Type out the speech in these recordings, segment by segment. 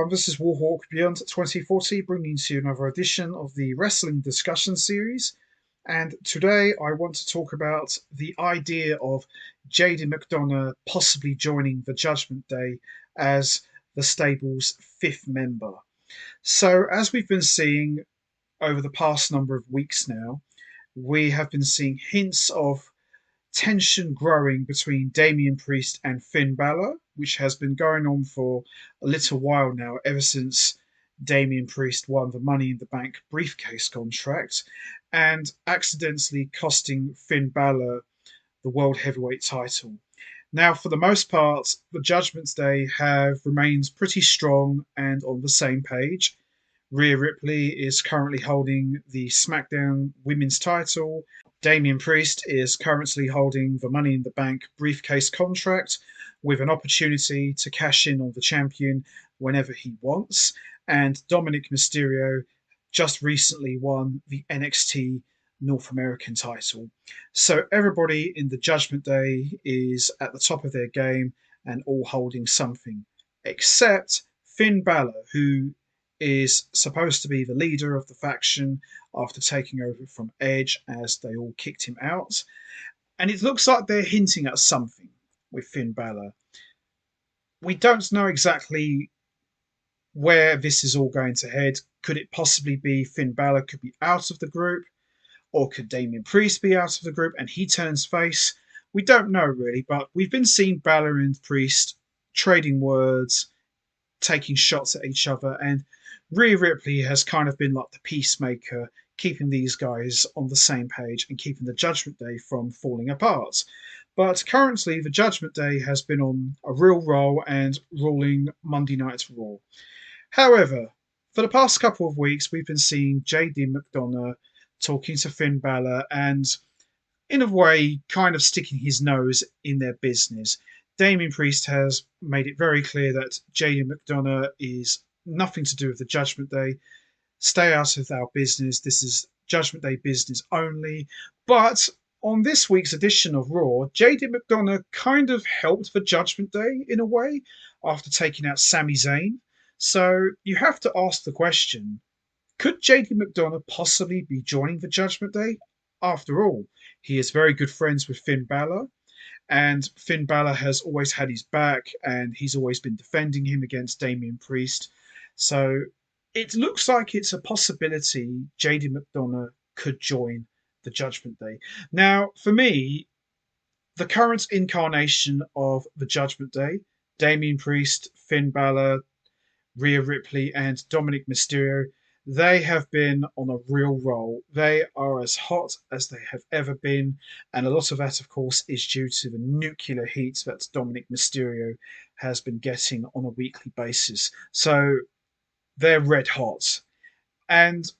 everyone, this is Warhawk Beyond 2040, bringing to you another edition of the Wrestling Discussion Series. And today I want to talk about the idea of JD McDonagh possibly joining the Judgment Day as the stable's fifth member. So, as we've been seeing over the past number of weeks now, we have been seeing hints of tension growing between Damian Priest and Finn Balor, which has been going on for a little while now, ever since Damian Priest won the Money in the Bank briefcase contract and accidentally costing Finn Balor the World Heavyweight title. Now, for the most part, the Judgment Day have remained pretty strong and on the same page. Rhea Ripley is currently holding the SmackDown Women's title. Damian Priest is currently holding the Money in the Bank briefcase contract with an opportunity to cash in on the champion whenever he wants. And Dominic Mysterio just recently won the NXT North American title. So everybody in the Judgment Day is at the top of their game and all holding something, except Finn Balor, who is supposed to be the leader of the faction after taking over from Edge as they all kicked him out. And it looks like they're hinting at something with Finn Balor. We don't know exactly where this is all going to head. Could it possibly be Finn Balor could be out of the group? Or could Damian Priest be out of the group and he turns face? We don't know really, but we've been seeing Balor and Priest trading words, taking shots at each other, and Rhea Ripley has kind of been like the peacemaker, keeping these guys on the same page and keeping the Judgment Day from falling apart. But currently, the Judgment Day has been on a real roll and ruling Monday Night Raw. However, for the past couple of weeks, we've been seeing JD McDonagh talking to Finn Balor and, in a way, kind of sticking his nose in their business. Damian Priest has made it very clear that JD McDonagh is nothing to do with the Judgment Day. Stay out of our business. This is Judgment Day business only. But on this week's edition of Raw, JD McDonagh kind of helped the Judgment Day in a way after taking out Sami Zayn. So you have to ask the question, could JD McDonagh possibly be joining the Judgment Day? After all, he is very good friends with Finn Balor. And Finn Balor has always had his back and he's always been defending him against Damian Priest. So it looks like it's a possibility JD McDonagh could join the Judgment Day. Now, for me, the current incarnation of the Judgment Day, Damian Priest, Finn Balor, Rhea Ripley, and Dominic Mysterio, they have been on a real roll. They are as hot as they have ever been. And a lot of that, of course, is due to the nuclear heat that Dominic Mysterio has been getting on a weekly basis. So they're red hot. And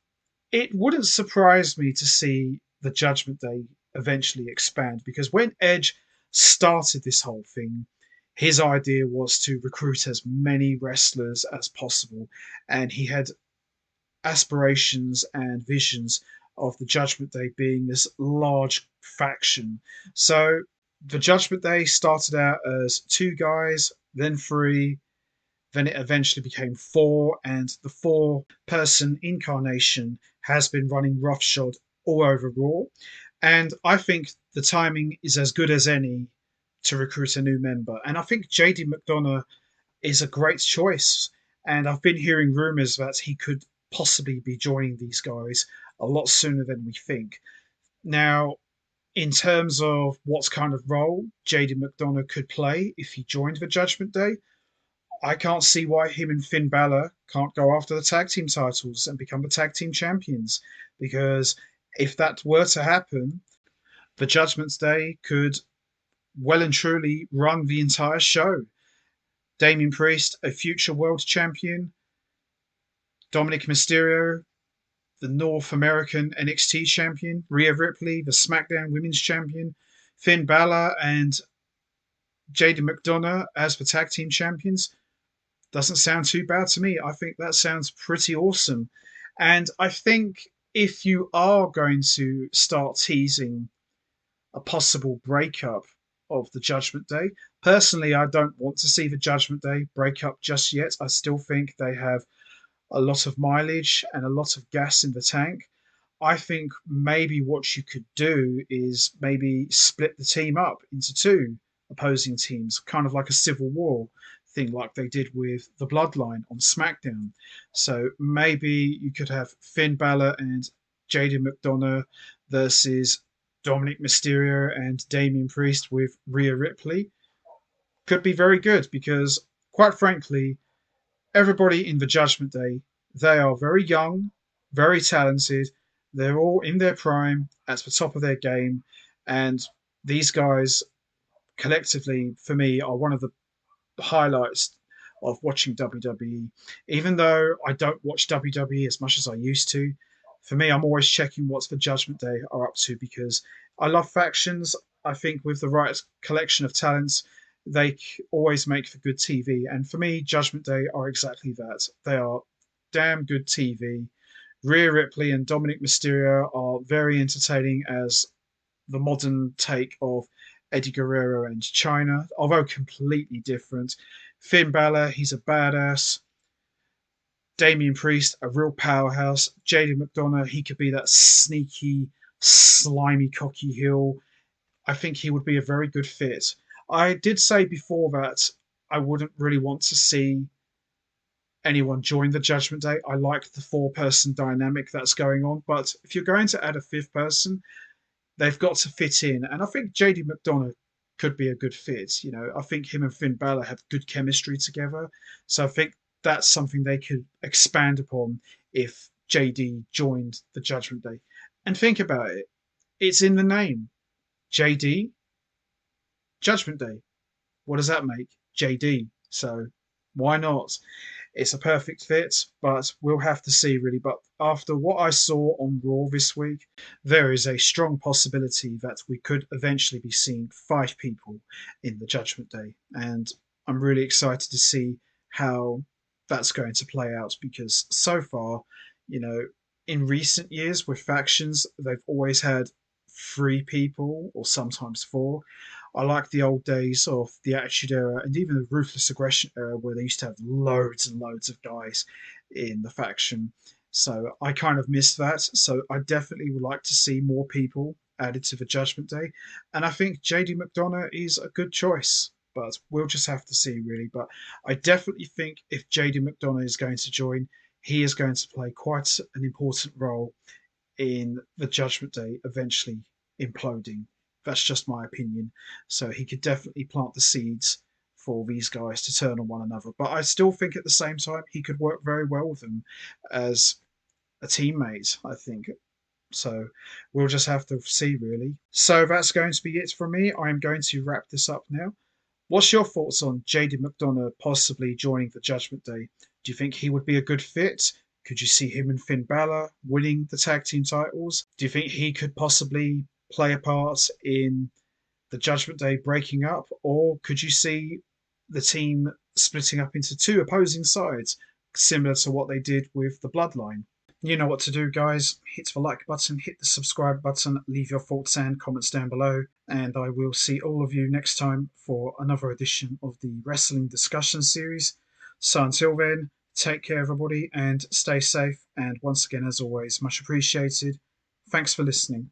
it wouldn't surprise me to see the Judgment Day eventually expand, because when Edge started this whole thing, his idea was to recruit as many wrestlers as possible. And he had aspirations and visions of the Judgment Day being this large faction. So the Judgment Day started out as two guys, then three, then it eventually became four, and the four-person incarnation has been running roughshod all over Raw. And I think the timing is as good as any to recruit a new member. And I think JD McDonagh is a great choice. And I've been hearing rumours that he could possibly be joining these guys a lot sooner than we think. Now, in terms of what kind of role JD McDonagh could play if he joined the Judgment Day, I can't see why him and Finn Balor can't go after the tag team titles and become the tag team champions. Because if that were to happen, the Judgment Day could well and truly run the entire show. Damian Priest, a future world champion. Dominic Mysterio, the North American NXT champion. Rhea Ripley, the SmackDown Women's champion. Finn Balor and JD McDonagh as the tag team champions. Doesn't sound too bad to me. I think that sounds pretty awesome. And I think if you are going to start teasing a possible breakup of the Judgment Day. Personally, I don't want to see the Judgment Day break up just yet. I still think they have a lot of mileage and a lot of gas in the tank. I think maybe what you could do is maybe split the team up into two opposing teams, kind of like a civil war thing, like they did with the Bloodline on SmackDown. So maybe you could have Finn Balor and JD McDonagh versus Dominic Mysterio and Damian Priest with Rhea Ripley. Could be very good because, quite frankly, everybody in the Judgment Day, they are very young, very talented. They're all in their prime, at the top of their game, and these guys collectively, for me, are one of the highlights of watching WWE. Even though I don't watch WWE as much as I used to, for me, I'm always checking what the Judgment Day are up to because I love factions. I think with the right collection of talents, they always make for good TV. And for me, Judgment Day are exactly that. They are damn good TV. Rhea Ripley and Dominic Mysterio are very entertaining as the modern take of Eddie Guerrero and China, although completely different. Finn Balor, he's a badass. Damian Priest, a real powerhouse. JD McDonagh, he could be that sneaky, slimy, cocky heel. I think he would be a very good fit. I did say before that I wouldn't really want to see anyone join the Judgment Day. I like the four-person dynamic that's going on, but if you're going to add a fifth person, they've got to fit in. And I think JD McDonagh could be a good fit. You know, I think him and Finn Balor have good chemistry together. So I think that's something they could expand upon if JD joined the Judgment Day. And think about it. It's in the name. JD, Judgment Day. What does that make? JD. So why not? It's a perfect fit, but we'll have to see really. But after what I saw on Raw this week, there is a strong possibility that we could eventually be seeing five people in the Judgment Day. And I'm really excited to see how that's going to play out because so far, you know, in recent years with factions, they've always had three people or sometimes four. I like the old days of the Attitude Era and even the Ruthless Aggression Era where they used to have loads and loads of guys in the faction. So I kind of miss that. So I definitely would like to see more people added to the Judgment Day. And I think JD McDonagh is a good choice. But we'll just have to see, really. But I definitely think if JD McDonagh is going to join, he is going to play quite an important role in the Judgment Day eventually imploding. That's just my opinion. So he could definitely plant the seeds for these guys to turn on one another. But I still think at the same time he could work very well with them as a teammate, I think. So we'll just have to see, really. So that's going to be it from me. I'm going to wrap this up now. What's your thoughts on JD McDonagh possibly joining the Judgment Day? Do you think he would be a good fit? Could you see him and Finn Balor winning the tag team titles? Do you think he could possibly play a part in the Judgment Day breaking up? Or could you see the team splitting up into two opposing sides, similar to what they did with the Bloodline? You know what to do, guys. Hit the like button, hit the subscribe button, leave your thoughts and comments down below, and I will see all of you next time for another edition of the Wrestling Discussion Series. So until then, take care, everybody, and stay safe. And once again, as always, much appreciated. Thanks for listening.